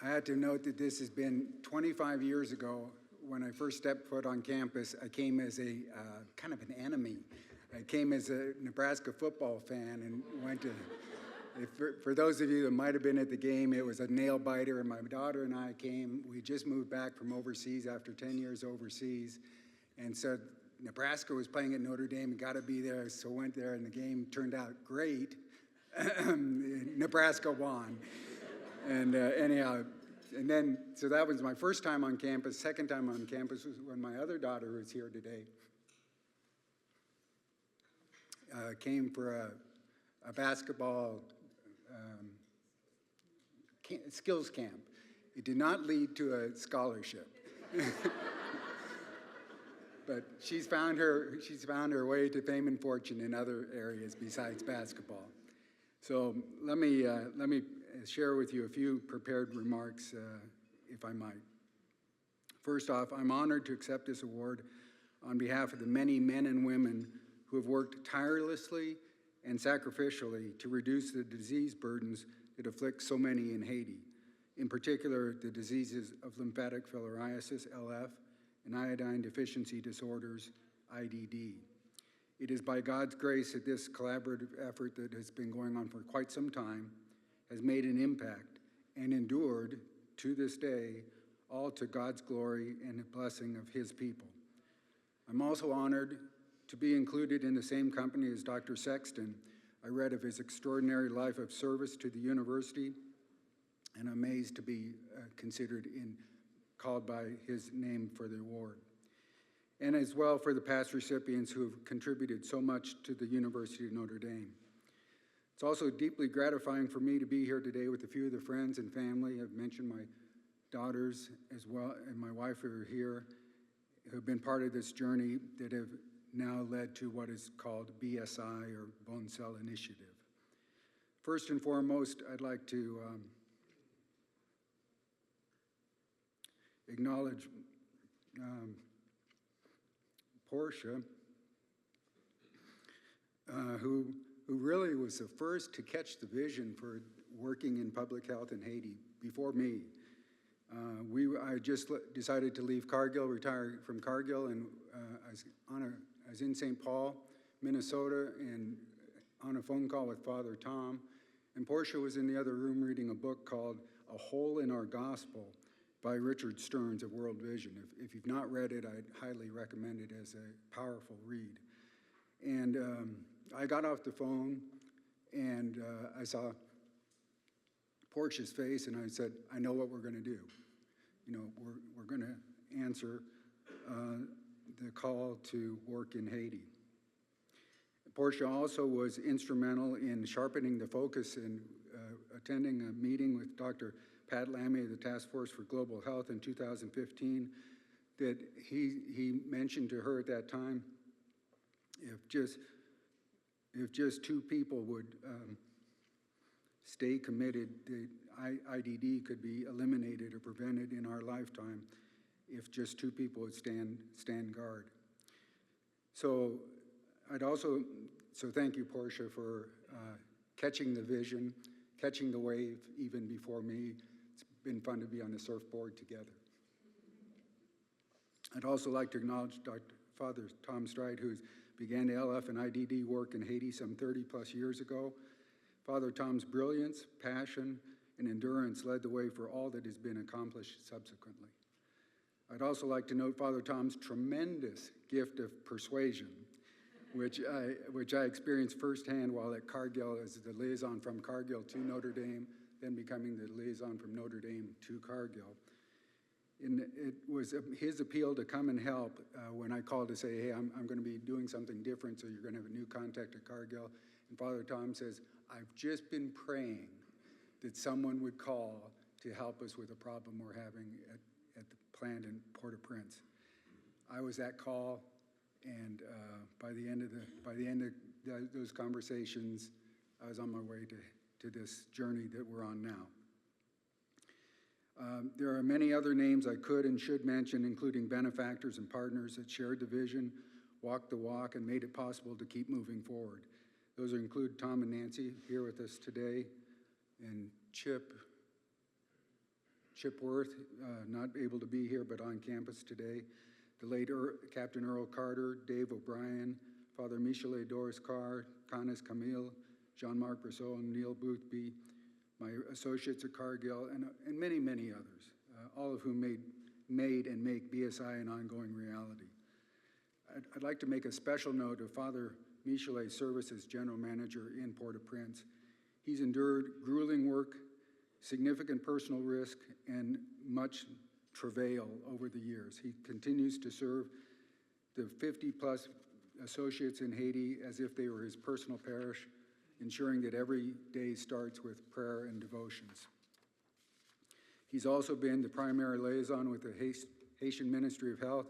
I had to note that this has been 25 years ago. When I first stepped foot on campus, I came as a kind of an enemy. I came as a Nebraska football fan and went to, for those of you that might have been at the game, it was a nail biter, and my daughter and I came. We just moved back from overseas after 10 years overseas, and so Nebraska was playing at Notre Dame and got to be there, so went there, and the game turned out great. Nebraska won. And anyhow, and then, so that was my first time on campus. Second time on campus was when my other daughter, who's here today, came for a basketball skills camp. It did not lead to a scholarship. But she's found her way to fame and fortune in other areas besides basketball. So let me share with you a few prepared remarks, if I might. First off, I'm honored to accept this award on behalf of the many men and women who have worked tirelessly and sacrificially to reduce the disease burdens that afflict so many in Haiti, in particular the diseases of lymphatic filariasis, LF, and iodine deficiency disorders, IDD. It is by God's grace that this collaborative effort that has been going on for quite some time has made an impact and endured to this day, all to God's glory and the blessing of his people. I'm also honored to be included in the same company as Dr. Sexton. I read of his extraordinary life of service to the university, and I'm amazed to be called by his name for the award. And as well for the past recipients who have contributed so much to the University of Notre Dame. It's also deeply gratifying for me to be here today with a few of the friends and family. I've mentioned my daughters as well, and my wife who are here, who have been part of this journey that have now led to what is called BSI, or Bon Sel Initiative. First and foremost, I'd like to acknowledge Portia, who really was the first to catch the vision for working in public health in Haiti before me. I just decided to leave Cargill, retire from Cargill, and I was in St. Paul, Minnesota, and on a phone call with Father Tom, and Portia was in the other room reading a book called A Hole in Our Gospel by Richard Stearns of World Vision. If you've not read it, I'd highly recommend it as a powerful read. And I got off the phone, and I saw Portia's face, and I said, I know what we're going to do. You know, we're going to answer the call to work in Haiti. Portia also was instrumental in sharpening the focus and attending a meeting with Dr. Pat Lammy of the Task Force for Global Health in 2015, that he mentioned to her at that time, if just two people would stay committed, the IDD could be eliminated or prevented in our lifetime if just two people would stand guard. So thank you, Portia, for catching the vision, catching the wave even before me. It's been fun to be on the surfboard together. I'd also like to acknowledge Father Tom Stride, who began the LF and IDD work in Haiti some 30 plus years ago. Father Tom's brilliance, passion, and endurance led the way for all that has been accomplished subsequently. I'd also like to note Father Tom's tremendous gift of persuasion, which I experienced firsthand while at Cargill as the liaison from Cargill to Notre Dame, then becoming the liaison from Notre Dame to Cargill. And it was his appeal to come and help when I called to say, hey, I'm going to be doing something different, so you're going to have a new contact at Cargill. And Father Tom says, I've just been praying that someone would call to help us with a problem we're having at the plant in Port-au-Prince. I was that call, and by the end of those conversations, I was on my way to this journey that we're on now. There are many other names I could and should mention, including benefactors and partners that shared the vision, walked the walk, and made it possible to keep moving forward. Those include Tom and Nancy here with us today, and Chip Shipworth, not able to be here but on campus today, the late Captain Earl Carter, Dave O'Brien, Father Michelet Doris Carr, Canis Camille, Jean-Marc Brissot, and Neil Boothby, my associates at Cargill, and many, many others, all of whom made and make BSI an ongoing reality. I'd like to make a special note of Father Michelet's service as General Manager in Port-au-Prince. He's endured grueling work, significant personal risk, and much travail over the years. He continues to serve the 50-plus associates in Haiti as if they were his personal parish, ensuring that every day starts with prayer and devotions. He's also been the primary liaison with the Haitian Ministry of Health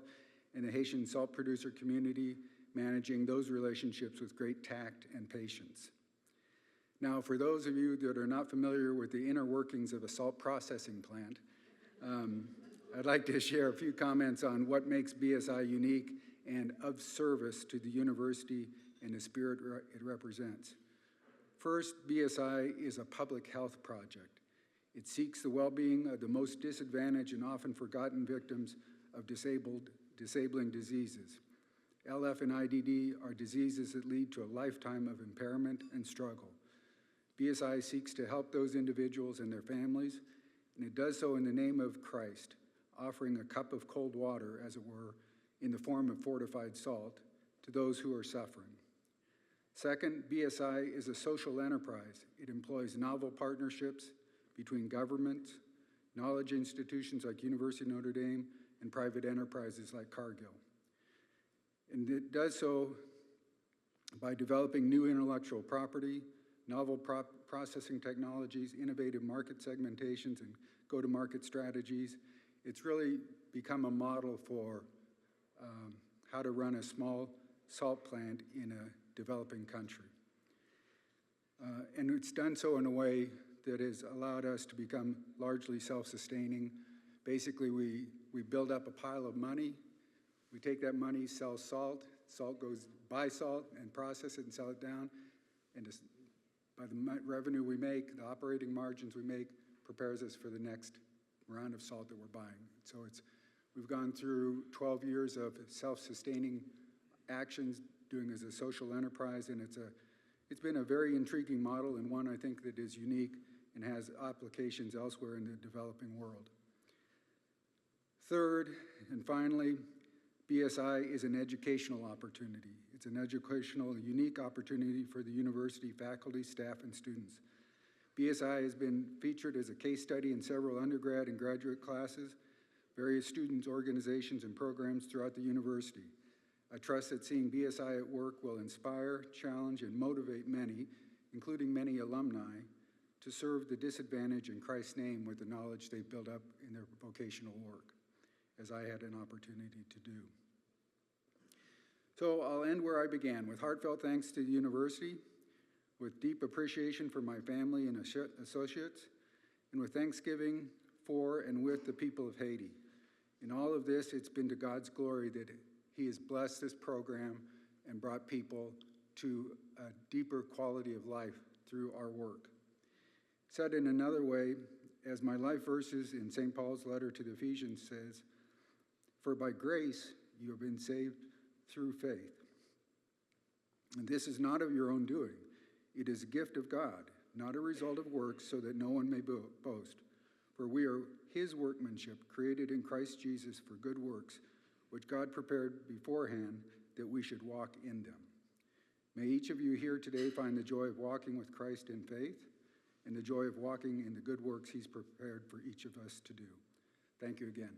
and the Haitian salt producer community, managing those relationships with great tact and patience. Now, for those of you that are not familiar with the inner workings of a salt processing plant, I'd like to share a few comments on what makes BSI unique and of service to the university and the spirit it represents. First, BSI is a public health project. It seeks the well-being of the most disadvantaged and often forgotten victims of disabling diseases. LF and IDD are diseases that lead to a lifetime of impairment and struggle. BSI seeks to help those individuals and their families, and it does so in the name of Christ, offering a cup of cold water, as it were, in the form of fortified salt to those who are suffering. Second, BSI is a social enterprise. It employs novel partnerships between governments, knowledge institutions like University of Notre Dame, and private enterprises like Cargill. And it does so by developing new intellectual property, novel processing technologies, innovative market segmentations, and go-to-market strategies. It's really become a model for how to run a small salt plant in a developing country. And it's done so in a way that has allowed us to become largely self-sustaining. Basically, we build up a pile of money. We take that money, sell salt. Salt goes, buy salt and process it and sell it down. And just by the revenue we make, the operating margins we make, prepares us for the next round of salt that we're buying. So we've gone through 12 years of self-sustaining actions, doing as a social enterprise, and it's been a very intriguing model, and one I think that is unique and has applications elsewhere in the developing world. Third, and finally, BSI is an educational opportunity. It's an educational, unique opportunity for the university faculty, staff, and students. BSI has been featured as a case study in several undergrad and graduate classes, various students, organizations, and programs throughout the university. I trust that seeing BSI at work will inspire, challenge, and motivate many, including many alumni, to serve the disadvantaged in Christ's name with the knowledge they've built up in their vocational work, as I had an opportunity to do. So I'll end where I began, with heartfelt thanks to the university, with deep appreciation for my family and associates, and with thanksgiving for and with the people of Haiti. In all of this, it's been to God's glory that He has blessed this program and brought people to a deeper quality of life through our work. Said in another way, as my life verses in St. Paul's letter to the Ephesians says, "For by grace you have been saved through faith. And this is not of your own doing. It is a gift of God, not a result of works, so that no one may boast. For we are His workmanship, created in Christ Jesus for good works, which God prepared beforehand that we should walk in them." May each of you here today find the joy of walking with Christ in faith and the joy of walking in the good works He's prepared for each of us to do. Thank you again.